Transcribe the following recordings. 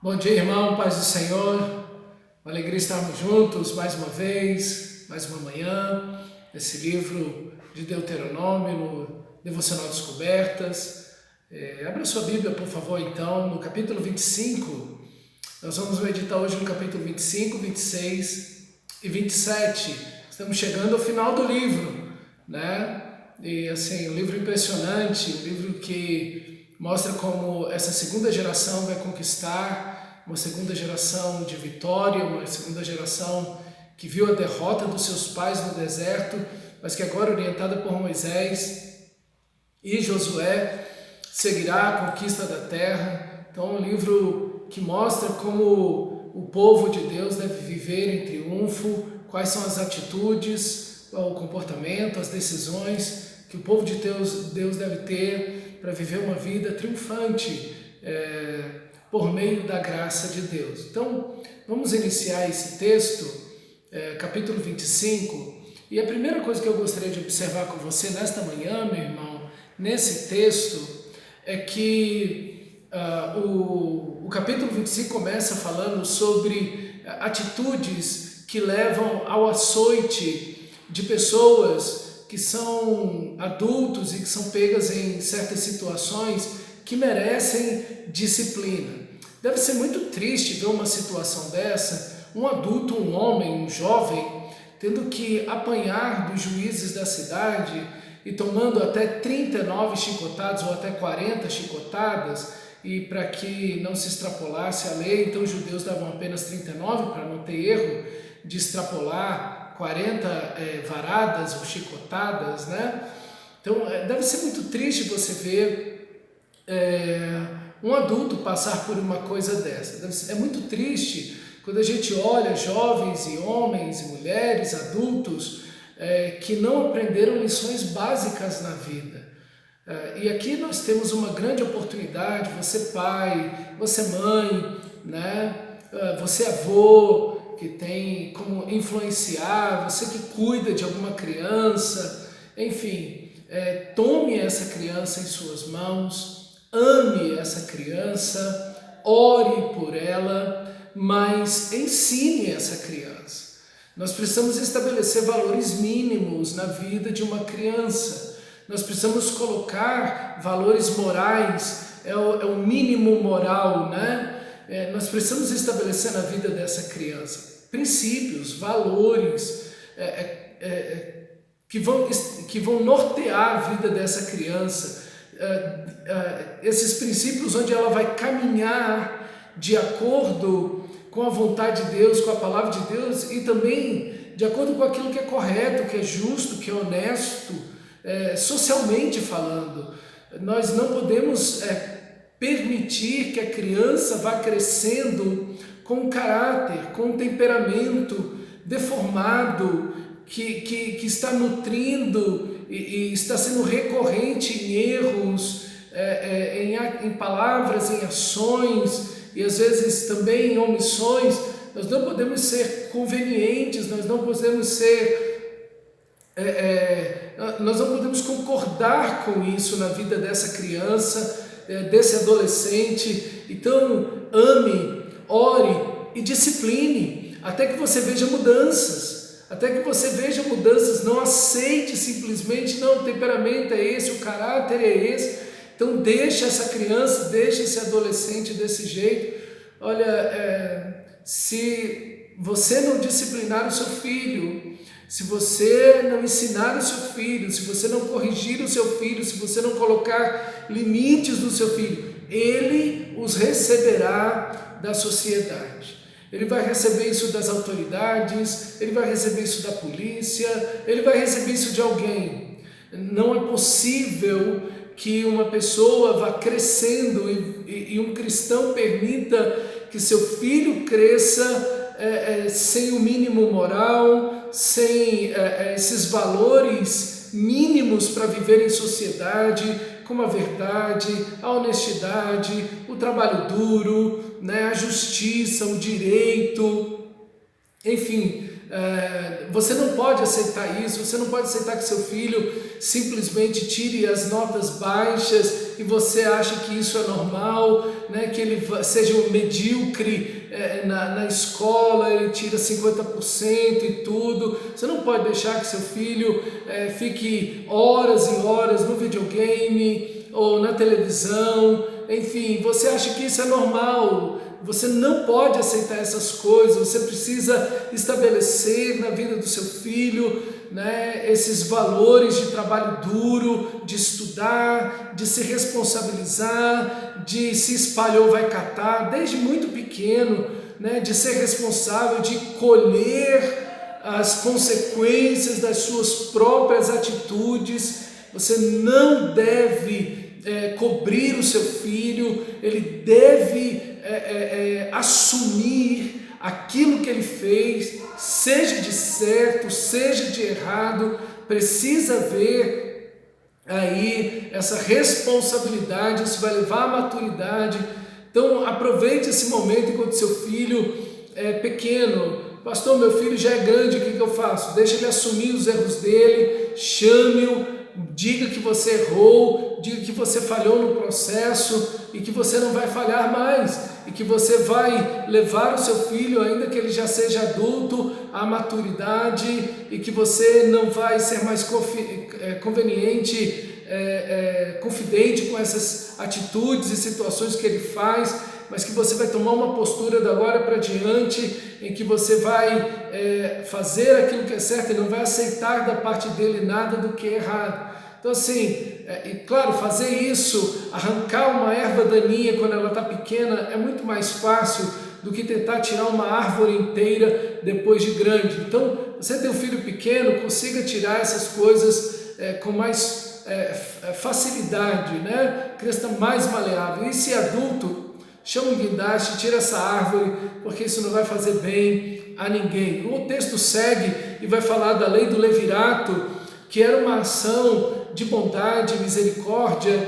Bom dia, irmão, paz do Senhor. Uma alegria estarmos juntos mais uma vez, mais uma manhã, nesse livro de Deuteronômio, no Devocional Descobertas. Abra sua Bíblia, por favor, então, no capítulo 25. Nós vamos meditar hoje no capítulo 25, 26 e 27. Estamos chegando ao final do livro, né? E assim, um livro impressionante, um livro que mostra como essa segunda geração vai conquistar, uma segunda geração de vitória, uma segunda geração que viu a derrota dos seus pais no deserto, mas que agora, orientada por Moisés e Josué, seguirá a conquista da terra. Então é um livro que mostra como o povo de Deus deve viver em triunfo, quais são as atitudes, o comportamento, as decisões que o povo de Deus deve ter para viver uma vida triunfante por meio da graça de Deus. Então, vamos iniciar esse texto, capítulo 25, e a primeira coisa que eu gostaria de observar com você nesta manhã, meu irmão, nesse texto, é que o capítulo 25 começa falando sobre atitudes que levam ao açoite de pessoas que são adultos e que são pegas em certas situações que merecem disciplina. Deve ser muito triste ver uma situação dessa, um adulto, um homem, um jovem, tendo que apanhar dos juízes da cidade e tomando até 39 chicotadas ou até 40 chicotadas, e para que não se extrapolasse a lei, então os judeus davam apenas 39 para não ter erro de extrapolar 40 varadas ou chicotadas, né? Então deve ser muito triste você ver um adulto passar por uma coisa dessa. É muito triste quando a gente olha jovens e homens e mulheres, adultos, que não aprenderam lições básicas na vida. E aqui nós temos uma grande oportunidade, você pai, você mãe, né? Você avô, que tem como influenciar, você que cuida de alguma criança, enfim, tome essa criança em suas mãos, ame essa criança, ore por ela, mas ensine essa criança. Nós precisamos estabelecer valores mínimos na vida de uma criança. Nós precisamos colocar valores morais, é o mínimo moral, né? Nós precisamos estabelecer na vida dessa criança princípios, valores que vão nortear a vida dessa criança, esses princípios onde ela vai caminhar de acordo com a vontade de Deus, com a palavra de Deus e também de acordo com aquilo que é correto, que é justo, que é honesto, socialmente falando. Nós não podemos permitir que a criança vá crescendo com um caráter, com um temperamento deformado, que está nutrindo e está sendo recorrente em erros, em palavras, em ações e às vezes também em omissões. Nós não podemos ser convenientes, nós não podemos concordar com isso na vida dessa criança, desse adolescente. Então ame, ore e discipline até que você veja mudanças, não aceite simplesmente, não, o temperamento é esse, o caráter é esse, então deixa essa criança, deixa esse adolescente desse jeito. Olha, se você não disciplinar o seu filho, se você não ensinar o seu filho, se você não corrigir o seu filho, se você não colocar limites no seu filho, ele os receberá da sociedade. Ele vai receber isso das autoridades, ele vai receber isso da polícia, ele vai receber isso de alguém. Não é possível que uma pessoa vá crescendo e um cristão permita que seu filho cresça sem o mínimo moral, sem esses valores mínimos para viver em sociedade, como a verdade, a honestidade, o trabalho duro, né, a justiça, o direito, enfim. Você não pode aceitar isso, você não pode aceitar que seu filho simplesmente tire as notas baixas e você acha que isso é normal, né? Que ele seja um medíocre na escola, ele tira 50% e tudo. Você não pode deixar que seu filho fique horas e horas no videogame ou na televisão, enfim, você acha que isso é normal. Você não pode aceitar essas coisas, você precisa estabelecer na vida do seu filho, né, esses valores de trabalho duro, de estudar, de se responsabilizar, de se espalhou vai catar, desde muito pequeno, né, de ser responsável, de colher as consequências das suas próprias atitudes. Você não deve cobrir o seu filho, ele deve assumir aquilo que ele fez, seja de certo, seja de errado. Precisa ver aí essa responsabilidade, isso vai levar à maturidade. Então aproveite esse momento enquanto seu filho é pequeno. Pastor, meu filho já é grande, o que eu faço? Deixa ele assumir os erros dele, chame-o, diga que você errou, diga que você falhou no processo e que você não vai falhar mais, e que você vai levar o seu filho, ainda que ele já seja adulto, à maturidade, e que você não vai ser mais confidente com essas atitudes e situações que ele faz, mas que você vai tomar uma postura da agora para diante, em que você vai fazer aquilo que é certo e não vai aceitar da parte dele nada do que é errado. Então assim, e claro, fazer isso, arrancar uma erva daninha quando ela está pequena é muito mais fácil do que tentar tirar uma árvore inteira depois de grande. Então, você tem um filho pequeno, consiga tirar essas coisas com mais facilidade, né? A criança está mais maleável. E se adulto, chama um guindaste, tira essa árvore, porque isso não vai fazer bem a ninguém. O texto segue e vai falar da lei do levirato, que era uma ação de bondade e misericórdia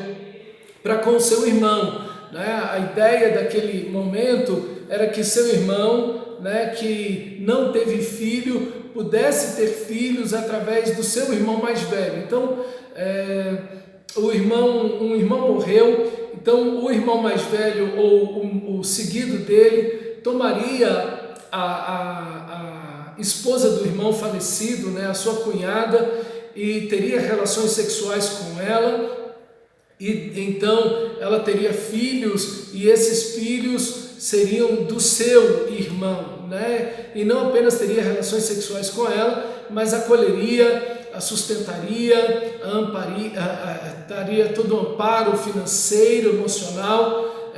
para com o seu irmão, né? A ideia daquele momento era que seu irmão, né, que não teve filho, pudesse ter filhos através do seu irmão mais velho. Então, um irmão morreu, então o irmão mais velho ou o seguido dele tomaria a esposa do irmão falecido, né, a sua cunhada, e teria relações sexuais com ela, e então ela teria filhos, e esses filhos seriam do seu irmão, né? E não apenas teria relações sexuais com ela, mas acolheria, a sustentaria, daria todo o amparo financeiro, emocional,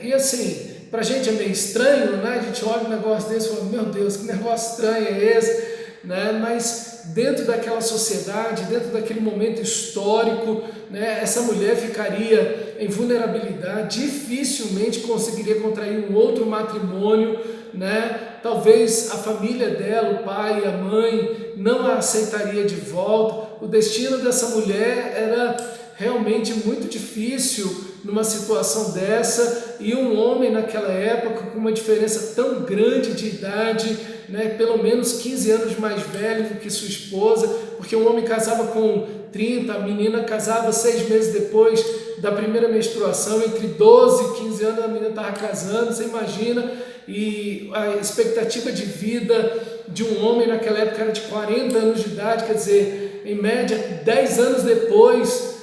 e assim, para a gente é meio estranho, né? A gente olha um negócio desse e fala, meu Deus, que negócio estranho é esse? Né? Mas dentro daquela sociedade, dentro daquele momento histórico, né, essa mulher ficaria em vulnerabilidade, dificilmente conseguiria contrair um outro matrimônio, né? Talvez a família dela, o pai e a mãe, não a aceitaria de volta. O destino dessa mulher era realmente muito difícil numa situação dessa, e um homem naquela época com uma diferença tão grande de idade, né, pelo menos 15 anos mais velho do que sua esposa, porque um homem casava com 30, a menina casava 6 meses depois da primeira menstruação, entre 12 e 15 anos a menina estava casando, você imagina, e a expectativa de vida de um homem naquela época era de 40 anos de idade, quer dizer, em média 10 anos depois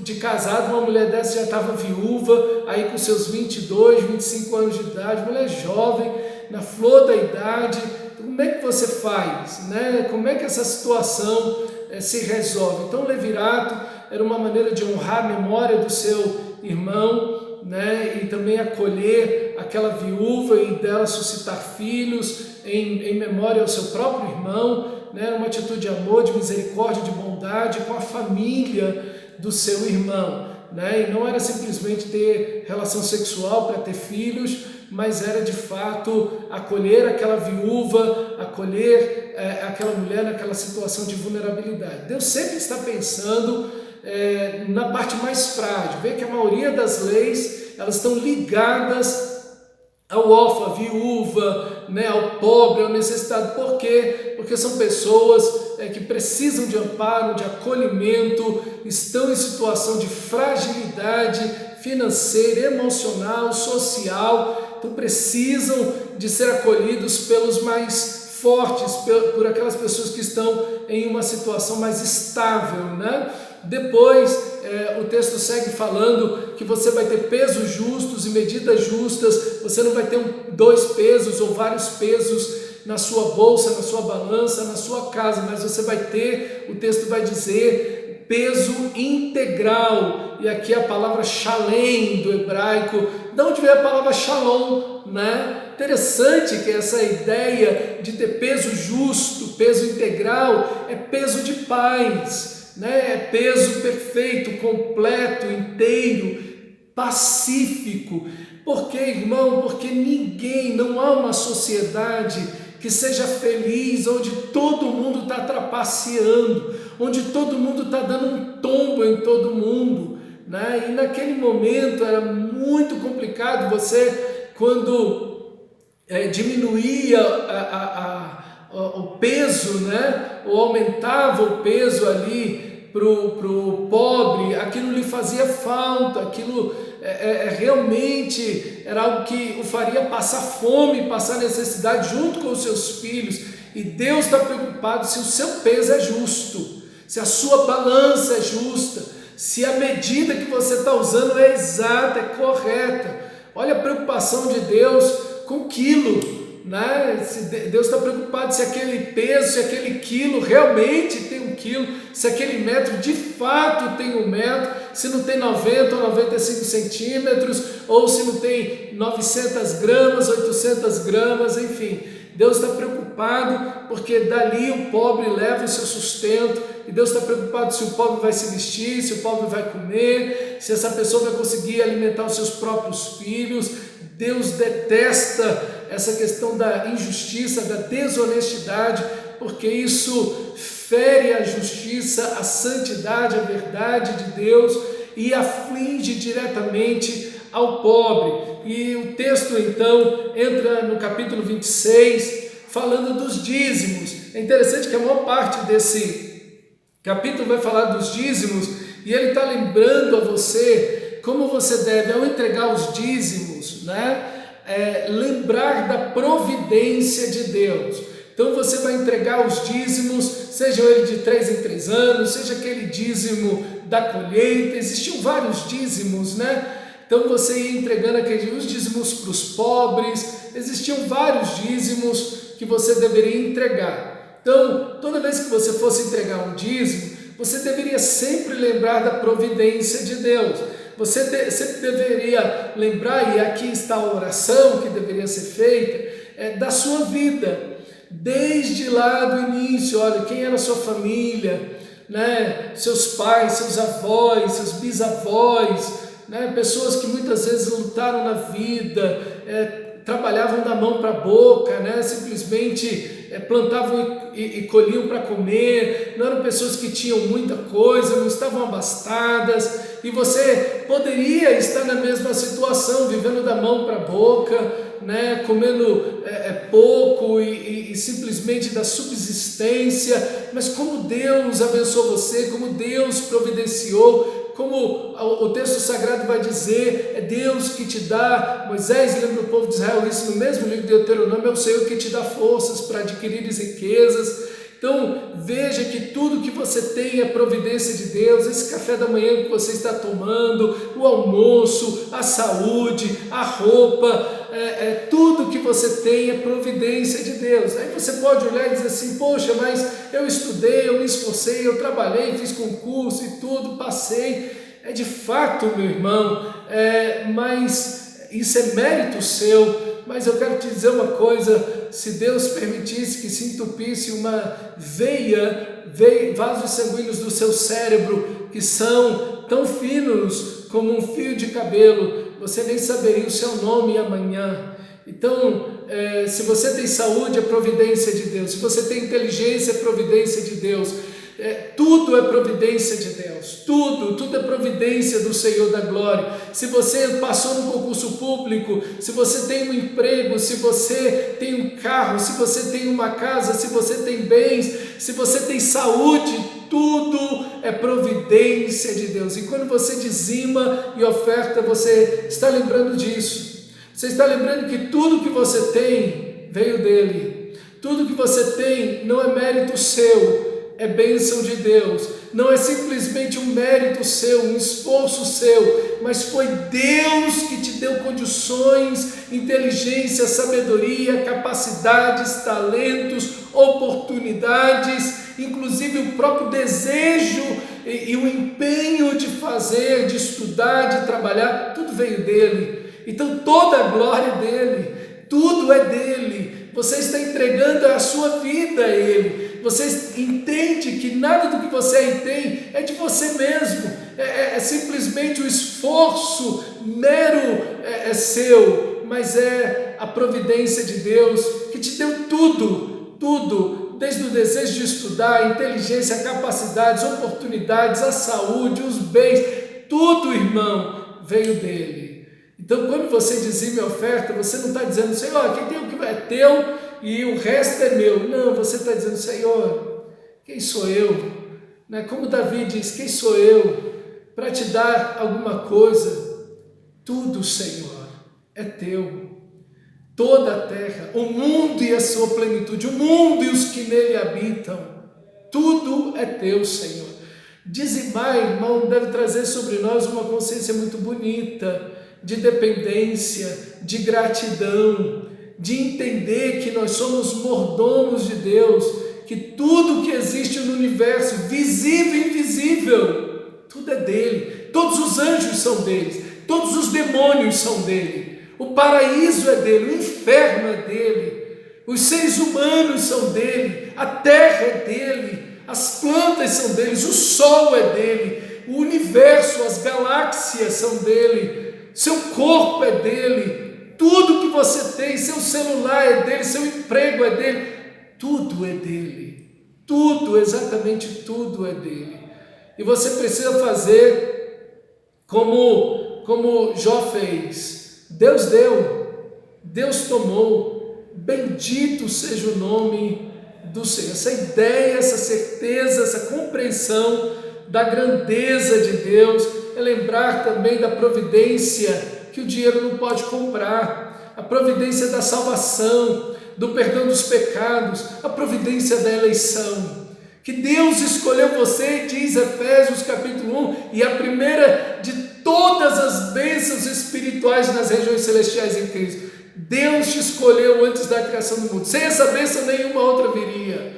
de casado, uma mulher dessa já estava viúva, aí com seus 22, 25 anos de idade, mulher jovem, na flor da idade. Como é que você faz, né? Como é que essa situação se resolve? Então o levirato era uma maneira de honrar a memória do seu irmão, né? E também acolher aquela viúva e dela suscitar filhos em memória ao seu próprio irmão, né? Uma atitude de amor, de misericórdia, de bondade com a família do seu irmão, né? E não era simplesmente ter relação sexual para ter filhos, mas era de fato acolher aquela viúva, acolher aquela mulher naquela situação de vulnerabilidade. Deus sempre está pensando na parte mais frágil. Vê que a maioria das leis, elas estão ligadas ao órfão, à viúva, né, ao pobre, ao necessitado. Por quê? Porque são pessoas que precisam de amparo, de acolhimento, estão em situação de fragilidade financeira, emocional, social, então precisam de ser acolhidos pelos mais fortes, por aquelas pessoas que estão em uma situação mais estável, né? Depois o texto segue falando que você vai ter pesos justos e medidas justas, você não vai ter dois pesos ou vários pesos na sua bolsa, na sua balança, na sua casa, mas você vai ter, o texto vai dizer, peso integral. E aqui a palavra shalem do hebraico, de onde vem a palavra shalom, né? Interessante que essa ideia de ter peso justo, peso integral, é peso de paz, né? É peso perfeito, completo, inteiro, pacífico. Por quê, irmão? Porque não há uma sociedade que seja feliz, onde todo mundo está trapaceando, onde todo mundo está dando um tombo em todo mundo, né? E naquele momento era muito complicado você, quando diminuía o peso, né? Ou aumentava o peso ali para o pobre, aquilo lhe fazia falta, aquilo realmente era algo que o faria passar fome, passar necessidade junto com os seus filhos. E Deus está preocupado se o seu peso é justo, se a sua balança é justa, se a medida que você está usando é exata, é correta. Olha a preocupação de Deus com o quilo, né? Deus está preocupado se aquele peso, se aquele quilo realmente tem 1 quilo, se aquele metro de fato tem 1 metro, se não tem 90 ou 95 centímetros, ou se não tem 900 gramas, 800 gramas, enfim. Deus está preocupado porque dali o pobre leva o seu sustento, e Deus está preocupado se o pobre vai se vestir, se o pobre vai comer, se essa pessoa vai conseguir alimentar os seus próprios filhos. Deus detesta essa questão da injustiça, da desonestidade, porque isso fere a justiça, a santidade, a verdade de Deus e aflige diretamente ao pobre. E o texto então entra no capítulo 26, falando dos dízimos. É interessante que a maior parte desse capítulo vai falar dos dízimos, e ele está lembrando a você como você deve, ao entregar os dízimos, né, lembrar da providência de Deus. Então você vai entregar os dízimos, seja ele de 3 em 3 anos, seja aquele dízimo da colheita, existiam vários dízimos, né? Então você ia entregando os dízimos para os pobres, existiam vários dízimos que você deveria entregar. Então, toda vez que você fosse entregar um dízimo, você deveria sempre lembrar da providência de Deus. Você sempre deveria lembrar, e aqui está a oração que deveria ser feita, da sua vida. Desde lá do início, olha, quem era a sua família, né? Seus pais, seus avós, seus bisavós, né? Pessoas que muitas vezes lutaram na vida, trabalhavam da mão para a boca, né? Simplesmente plantavam e colhiam para comer, não eram pessoas que tinham muita coisa, não estavam abastadas, e você poderia estar na mesma situação, vivendo da mão para a boca, né? Comendo pouco e simplesmente da subsistência, mas como Deus abençoou você, como Deus providenciou, como o texto sagrado vai dizer, é Deus que te dá. Moisés lembra o povo de Israel isso no mesmo livro de Deuteronômio, é o Senhor que te dá forças para adquirir riquezas. Então veja que tudo que você tem é providência de Deus. Esse café da manhã que você está tomando, o almoço, a saúde, a roupa, tudo que você tem é providência de Deus. Aí você pode olhar e dizer assim, poxa, mas eu estudei, eu me esforcei, eu trabalhei, fiz concurso e tudo, passei. É de fato, meu irmão, mas isso é mérito seu. Mas eu quero te dizer uma coisa, se Deus permitisse que se entupisse uma vasos sanguíneos do seu cérebro, que são tão finos como um fio de cabelo, você nem saberia o seu nome amanhã. Então, se você tem saúde, é providência de Deus. Se você tem inteligência, é providência de Deus. Tudo é providência de Deus, tudo é providência do Senhor da glória. Se você passou no concurso público, se você tem um emprego, se você tem um carro, se você tem uma casa, se você tem bens, se você tem saúde, tudo é providência de Deus. E quando você dizima e oferta, você está lembrando disso. Você está lembrando que tudo que você tem veio dele. Tudo que você tem não é mérito seu, é bênção de Deus. Não é simplesmente um mérito seu, um esforço seu, mas foi Deus que te deu condições, inteligência, sabedoria, capacidades, talentos, oportunidades, inclusive o próprio desejo e o empenho de fazer, de estudar, de trabalhar, tudo veio dele. Então toda a glória é dele, tudo é dele. Você está entregando a sua vida a ele. Você entende que nada do que você tem é de você mesmo, é simplesmente o esforço mero é seu, mas é a providência de Deus que te deu tudo, desde o desejo de estudar, a inteligência, a capacidades, oportunidades, a saúde, os bens, tudo, irmão, veio dele. Então, quando você dizima e oferta, você não está dizendo, Senhor, aqui tem o que é teu e o resto é meu. Não, você está dizendo, Senhor, quem sou eu? Né? Como Davi diz, quem sou eu para te dar alguma coisa? Tudo, Senhor, é teu. Toda a terra, o mundo e a sua plenitude, o mundo e os que nele habitam, tudo é teu, Senhor. Dizimar, irmão, deve trazer sobre nós uma consciência muito bonita, de dependência, de gratidão, de entender que nós somos mordomos de Deus, que tudo que existe no universo, visível e invisível, tudo é dele. Todos os anjos são deles, todos os demônios são dele, o paraíso é dele, o inferno é dele, os seres humanos são dele, a terra é dele, as plantas são deles, o sol é dele, o universo, as galáxias são dele, seu corpo é dele, tudo que você tem, seu celular é dele, seu emprego é dele, tudo é dele, tudo, exatamente tudo é dele. E você precisa fazer como Jó fez. Deus deu, Deus tomou, bendito seja o nome do Senhor. Essa ideia, essa certeza, essa compreensão da grandeza de Deus, é lembrar também da providência que o dinheiro não pode comprar, a providência da salvação, do perdão dos pecados, a providência da eleição, que Deus escolheu você, diz Efésios capítulo 1, e a primeira de todas as bênçãos espirituais nas regiões celestiais em Cristo. Deus te escolheu antes da criação do mundo, sem essa bênção nenhuma outra viria.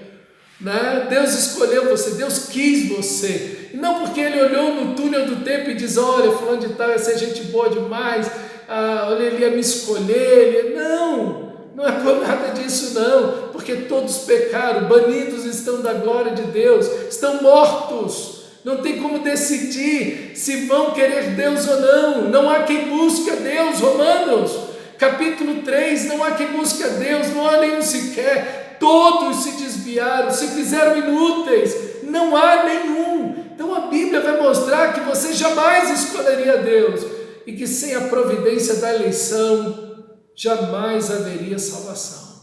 Né? Deus escolheu você, Deus quis você, e não porque Ele olhou no túnel do tempo e diz, olha, fulano de tal ia ser gente boa demais, olha, ele ia me escolher, não é por nada disso não, porque todos pecaram, banidos estão da glória de Deus, estão mortos, não tem como decidir se vão querer Deus ou não há quem busque a Deus, Romanos, capítulo 3, não há quem busque a Deus, não há nenhum sequer, todos se desviaram, se fizeram inúteis, não há nenhum. Então a Bíblia vai mostrar que você jamais escolheria Deus e que sem a providência da eleição jamais haveria salvação.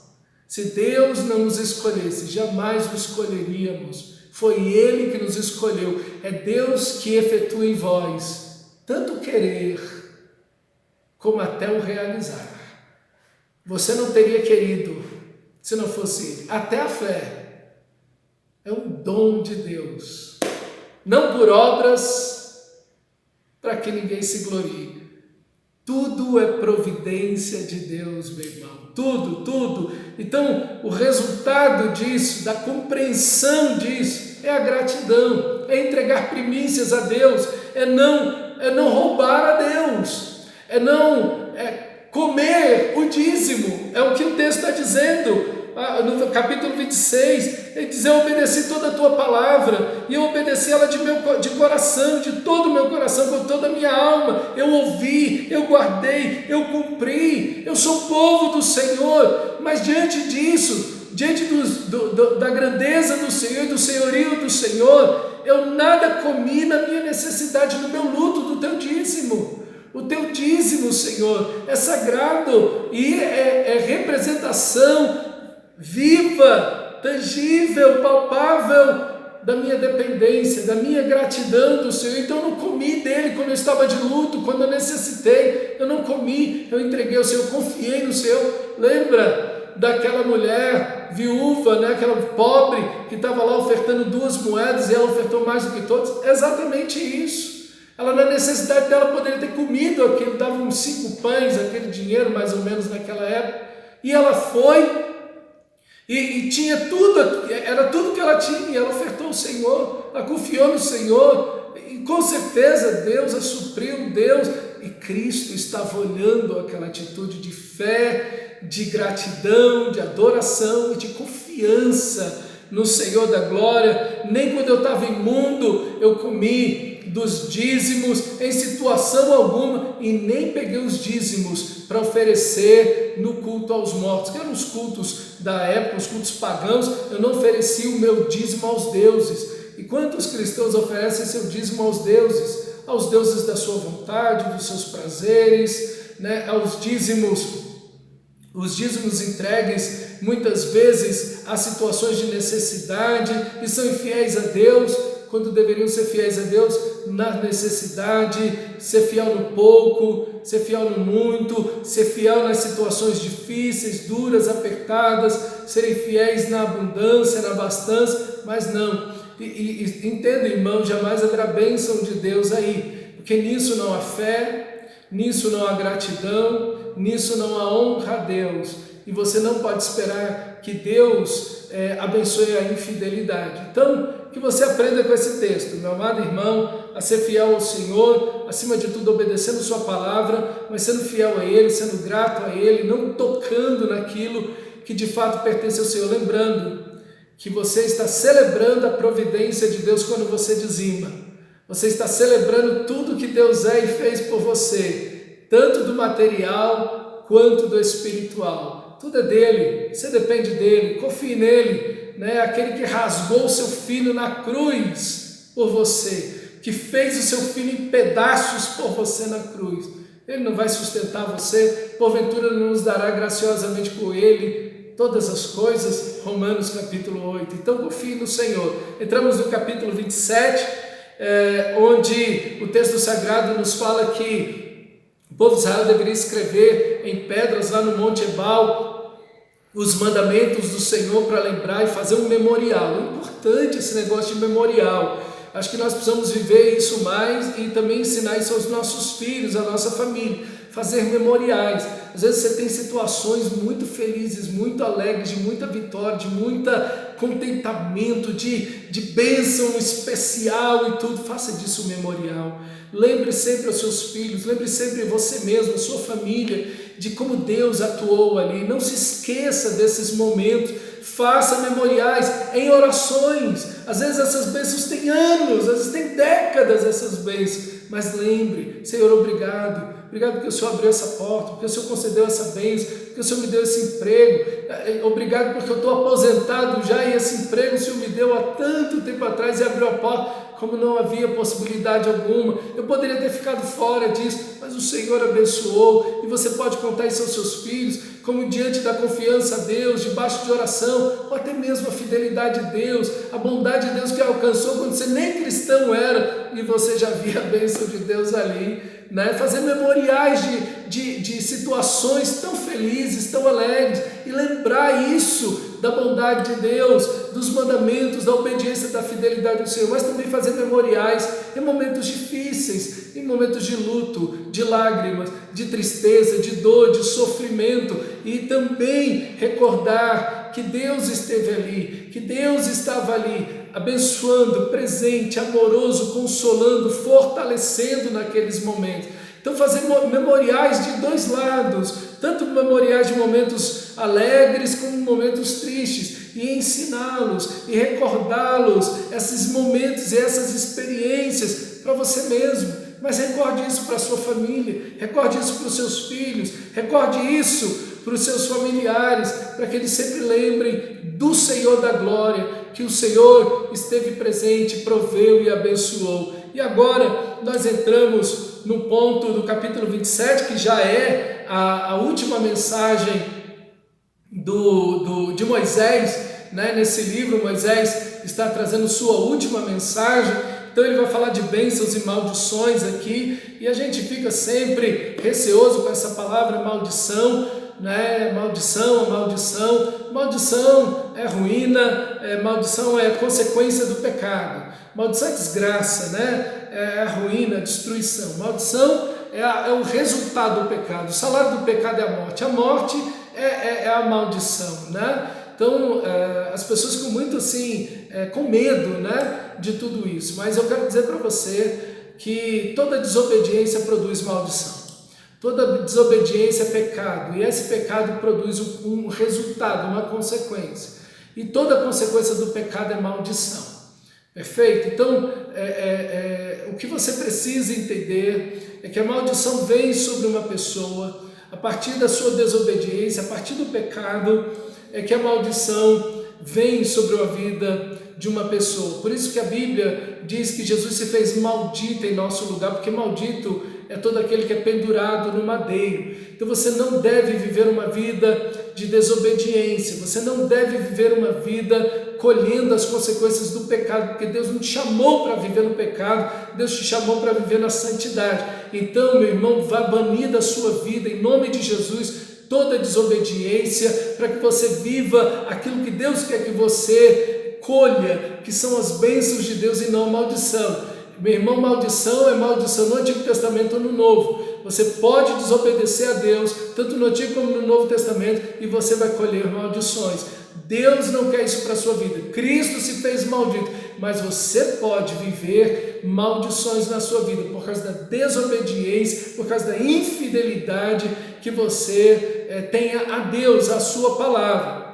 Se Deus não nos escolhesse, jamais o escolheríamos. Foi Ele que nos escolheu. É Deus que efetua em vós tanto o querer como até o realizar. Você não teria querido se não fosse Ele. Até a fé é um dom de Deus, não por obras para que ninguém se glorie. Tudo é providência de Deus, meu irmão, tudo. Então, o resultado disso, da compreensão disso, é a gratidão, é entregar primícias a Deus, é não roubar a Deus, é comer o dízimo, é o que o texto está dizendo, no capítulo 26, ele diz, eu obedeci toda a tua palavra, e eu obedeci ela de coração, de todo o meu coração, com toda a minha alma, eu ouvi, eu guardei, eu cumpri, eu sou povo do Senhor, mas diante disso, diante da grandeza do Senhor e do senhorio do Senhor, eu nada comi na minha necessidade, no meu luto, do teu dízimo. O teu dízimo, Senhor, é sagrado e é representação viva, tangível, palpável da minha dependência, da minha gratidão do Senhor. Então eu não comi dele quando eu estava de luto, quando eu necessitei, eu não comi, eu entreguei ao Senhor, eu confiei no Senhor. Lembra daquela mulher viúva, né? Aquela pobre que estava lá ofertando 2 moedas e ela ofertou mais do que todos? Exatamente isso. Ela, na necessidade dela, poderia ter comido aquilo, dava uns 5 pães, aquele dinheiro mais ou menos naquela época, e ela foi e tinha tudo, era tudo que ela tinha, e ela ofertou ao Senhor, ela confiou no Senhor, e com certeza Deus a supriu, Deus, e Cristo estava olhando aquela atitude de fé, de gratidão, de adoração e de confiança no Senhor da glória. Nem quando eu estava imundo eu comi dos dízimos em situação alguma, e nem peguei os dízimos para oferecer no culto aos mortos, que eram os cultos da época, os cultos pagãos. Eu não ofereci o meu dízimo aos deuses. E quantos cristãos oferecem seu dízimo aos deuses da sua vontade, dos seus prazeres, né? Os dízimos entregues muitas vezes a situações de necessidade, e são infiéis a Deus, quando deveriam ser fiéis a Deus na necessidade, ser fiel no pouco, ser fiel no muito, ser fiel nas situações difíceis, duras, apertadas, serem fiéis na abundância, na abastança, mas não. Entenda, irmão, jamais haverá bênção de Deus aí, porque nisso não há fé, nisso não há gratidão, nisso não há honra a Deus, e você não pode esperar que Deus abençoe a infidelidade. Então, que você aprenda com esse texto, meu amado irmão, a ser fiel ao Senhor, acima de tudo obedecendo sua palavra, mas sendo fiel a Ele, sendo grato a Ele, não tocando naquilo que de fato pertence ao Senhor, lembrando que você está celebrando a providência de Deus quando você dizima. Você está celebrando tudo que Deus é e fez por você, tanto do material quanto do espiritual. Tudo é dele, você depende dele, confie nele, né? Aquele que rasgou o seu filho na cruz por você, que fez o seu filho em pedaços por você na cruz. Ele não vai sustentar você, porventura não nos dará graciosamente com ele todas as coisas. Romanos capítulo 8. Então confie no Senhor. Entramos no capítulo 27, onde o texto sagrado nos fala que o povo de Israel deveria escrever em pedras lá no Monte Ebal os mandamentos do Senhor para lembrar e fazer um memorial. É importante esse negócio de memorial. Acho que nós precisamos viver isso mais e também ensinar isso aos nossos filhos, à nossa família. Fazer memoriais. Às vezes você tem situações muito felizes, muito alegres, de muita vitória, de muito contentamento, de bênção especial e tudo. Faça disso um memorial. Lembre sempre aos seus filhos, lembre sempre você mesmo, a sua família, de como Deus atuou ali. Não se esqueça desses momentos. Faça memoriais em orações. Às vezes essas bênçãos têm anos, às vezes têm décadas essas bênçãos. Mas lembre, Senhor, obrigado. Obrigado porque o Senhor abriu essa porta, porque o Senhor concedeu essa bênção, porque o Senhor me deu esse emprego. Obrigado porque eu estou aposentado já e esse emprego o Senhor me deu há tanto tempo atrás e abriu a porta como não havia possibilidade alguma. Eu poderia ter ficado fora disso, mas o Senhor abençoou, e você pode contar isso aos seus filhos, como diante da confiança a Deus, debaixo de oração, ou até mesmo a fidelidade de Deus, a bondade de Deus que alcançou quando você nem cristão era, e você já via a bênção de Deus ali, né? Fazer memoriais de situações tão felizes, tão alegres, e lembrar isso da bondade de Deus, dos mandamentos, da obediência, da fidelidade do Senhor, mas também fazer memoriais em momentos difíceis, em momentos de luto, de lágrimas, de tristeza, de dor, de sofrimento, e também recordar que Deus esteve ali, que Deus estava ali, abençoando, presente, amoroso, consolando, fortalecendo naqueles momentos. Então fazer memoriais de dois lados, tanto memoriais de momentos alegres como momentos tristes, e ensiná-los e recordá-los, esses momentos e essas experiências para você mesmo. Mas recorde isso para a sua família, recorde isso para os seus filhos, recorde isso para os seus familiares, para que eles sempre lembrem do Senhor da glória, que o Senhor esteve presente, proveu e abençoou. E agora nós entramos no ponto do capítulo 27, que já é a última mensagem de Moisés, né? Nesse livro Moisés está trazendo sua última mensagem, então ele vai falar de bênçãos e maldições aqui, e a gente fica sempre receoso com essa palavra maldição, né? Maldição é ruína, maldição é consequência do pecado, maldição é desgraça, né? É a ruína, a destruição. Maldição é o resultado do pecado, o salário do pecado é a morte é a maldição, né? Então, as pessoas ficam muito assim, com medo, né, de tudo isso. Mas eu quero dizer para você que toda desobediência produz maldição. Toda desobediência é pecado. E esse pecado produz um resultado, uma consequência. E toda consequência do pecado é maldição. Perfeito? Então, o que você precisa entender é que a maldição vem sobre uma pessoa a partir da sua desobediência, a partir do pecado, é que a maldição vem sobre a vida de uma pessoa. Por isso que a Bíblia diz que Jesus se fez maldito em nosso lugar, porque maldito é todo aquele que é pendurado no madeiro. Então você não deve viver uma vida de desobediência, você não deve viver uma vida colhendo as consequências do pecado, porque Deus não te chamou para viver no pecado, Deus te chamou para viver na santidade. Então, meu irmão, vá banir da sua vida, em nome de Jesus, toda desobediência, para que você viva aquilo que Deus quer que você colha, que são as bênçãos de Deus e não a maldição. Meu irmão, maldição é maldição no Antigo Testamento ou no Novo. Você pode desobedecer a Deus, tanto no Antigo como no Novo Testamento, e você vai colher maldições. Deus não quer isso para a sua vida. Cristo se fez maldito, mas você pode viver maldições na sua vida por causa da desobediência, por causa da infidelidade que você tenha a Deus, a sua palavra.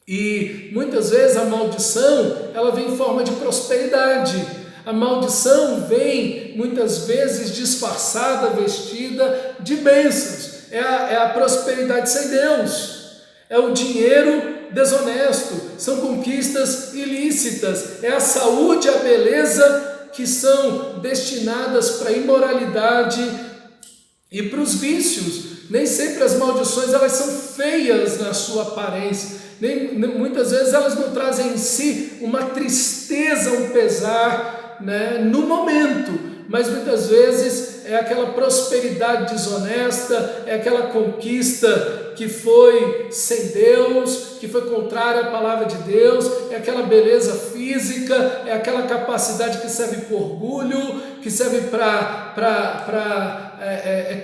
E muitas vezes a maldição, ela vem em forma de prosperidade. A maldição vem muitas vezes disfarçada, vestida de bênçãos. É a prosperidade sem Deus, é o dinheiro desonesto, são conquistas ilícitas, é a saúde e a beleza que são destinadas para a imoralidade e para os vícios. Nem sempre as maldições elas são feias na sua aparência, muitas vezes elas não trazem em si uma tristeza, um pesar, né, no momento, mas muitas vezes é aquela prosperidade desonesta, é aquela conquista que foi sem Deus, que foi contrária à palavra de Deus, é aquela beleza física, é aquela capacidade que serve para orgulho, que serve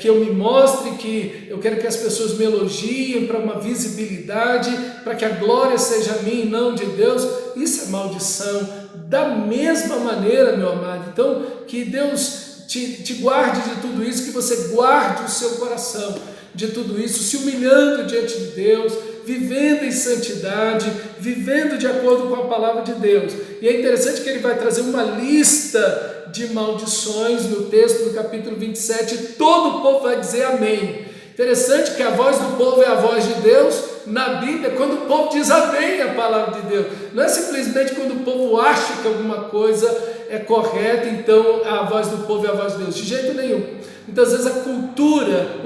que eu me mostre, que eu quero que as pessoas me elogiem, para uma visibilidade, para que a glória seja minha e não de Deus. Isso é maldição. Da mesma maneira, meu amado, então que Deus te guarde de tudo isso, que você guarde o seu coração de tudo isso, se humilhando diante de Deus, vivendo em santidade, vivendo de acordo com a palavra de Deus. E é interessante que ele vai trazer uma lista de maldições no texto do capítulo 27, e todo o povo vai dizer amém. Interessante que a voz do povo é a voz de Deus. Na Bíblia, quando o povo diz amém à palavra de Deus, não é simplesmente quando o povo acha que alguma coisa é correta, então a voz do povo é a voz de Deus, de jeito nenhum. Muitas vezes a cultura,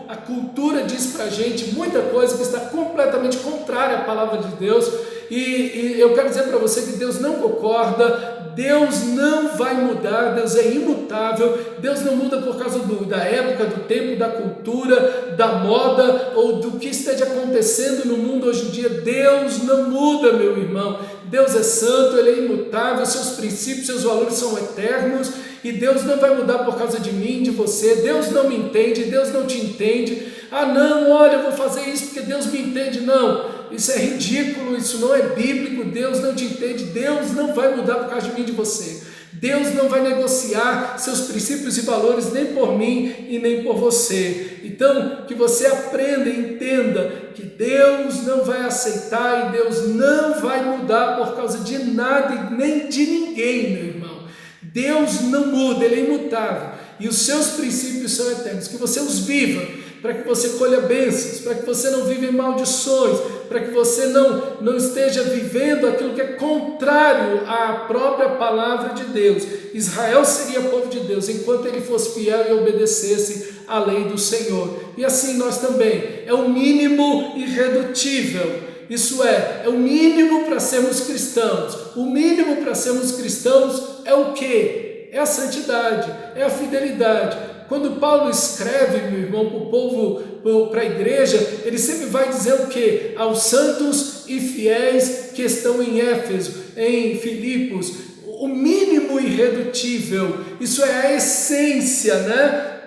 a cultura diz pra gente muita coisa que está completamente contrária à palavra de Deus, e eu quero dizer para você que Deus não concorda, Deus não vai mudar, Deus é imutável, Deus não muda por causa da época, do tempo, da cultura, da moda ou do que esteja acontecendo no mundo hoje em dia. Deus não muda, meu irmão. Deus é santo, Ele é imutável, seus princípios, seus valores são eternos, e Deus não vai mudar por causa de mim, de você. Deus não me entende, Deus não te entende. Ah não, olha, eu vou fazer isso porque Deus me entende. Não, isso é ridículo, isso não é bíblico. Deus não te entende, Deus não vai mudar por causa de mim, de você. Deus não vai negociar seus princípios e valores nem por mim e nem por você. Então, que você aprenda e entenda que Deus não vai aceitar e Deus não vai mudar por causa de nada e nem de ninguém, meu irmão. Deus não muda, Ele é imutável e os seus princípios são eternos. Que você os viva, para que você colha bênçãos, para que você não viva em maldições, para que você não esteja vivendo aquilo que é contrário à própria palavra de Deus. Israel seria povo de Deus enquanto ele fosse fiel e obedecesse à lei do Senhor. E assim nós também, é o mínimo irredutível. Isso é o mínimo para sermos cristãos. O mínimo para sermos cristãos é o quê? É a santidade, é a fidelidade. Quando Paulo escreve, meu irmão, para o povo, para a igreja, ele sempre vai dizer o quê? Aos santos e fiéis que estão em Éfeso, em Filipos, o mínimo irredutível. Isso é a essência, né?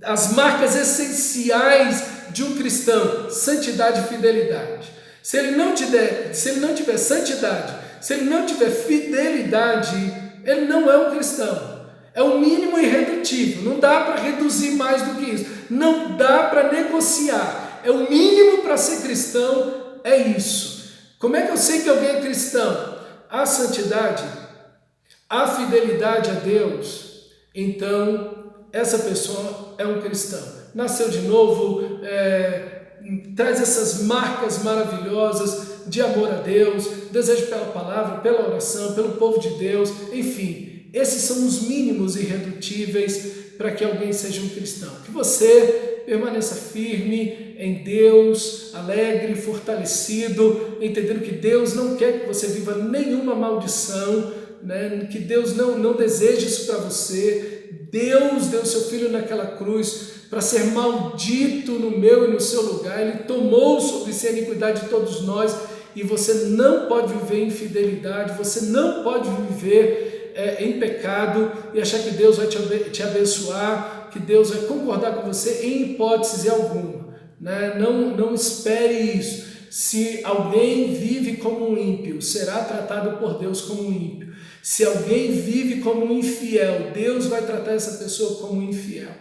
As marcas essenciais de um cristão: santidade e fidelidade. Se ele não tiver santidade, se ele não tiver fidelidade, ele não é um cristão. É o mínimo irredutível, não dá para reduzir mais do que isso, não dá para negociar. É o mínimo para ser cristão, é isso. Como é que eu sei que alguém é cristão? A santidade, a fidelidade a Deus. Então, essa pessoa é um cristão. Nasceu de novo, traz essas marcas maravilhosas de amor a Deus, desejo pela palavra, pela oração, pelo povo de Deus, enfim. Esses são os mínimos irredutíveis para que alguém seja um cristão. Que você permaneça firme em Deus, alegre, fortalecido, entendendo que Deus não quer que você viva nenhuma maldição, né? Que Deus não deseja isso para você. Deus deu seu Filho naquela cruz para ser maldito no meu e no seu lugar. Ele tomou sobre si a iniquidade de todos nós e você não pode viver em infidelidade, você não pode viver em pecado e achar que Deus vai te abençoar, que Deus vai concordar com você em hipótese alguma, né? Não espere isso. Se alguém vive como um ímpio, será tratado por Deus como um ímpio. Se alguém vive como um infiel, Deus vai tratar essa pessoa como um infiel.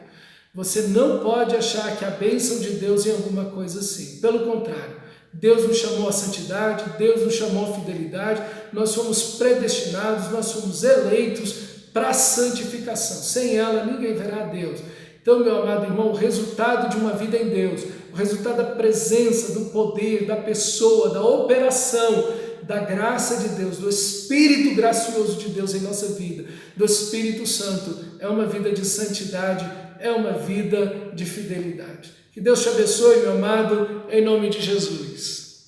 Você não pode achar que a bênção de Deus é alguma coisa assim. Pelo contrário, Deus nos chamou à santidade, Deus nos chamou à fidelidade, nós somos predestinados, nós somos eleitos para a santificação. Sem ela, ninguém verá a Deus. Então, meu amado irmão, o resultado de uma vida em Deus, o resultado da presença, do poder, da pessoa, da operação, da graça de Deus, do Espírito gracioso de Deus em nossa vida, do Espírito Santo, é uma vida de santidade, é uma vida de fidelidade. Que Deus te abençoe, meu amado, em nome de Jesus.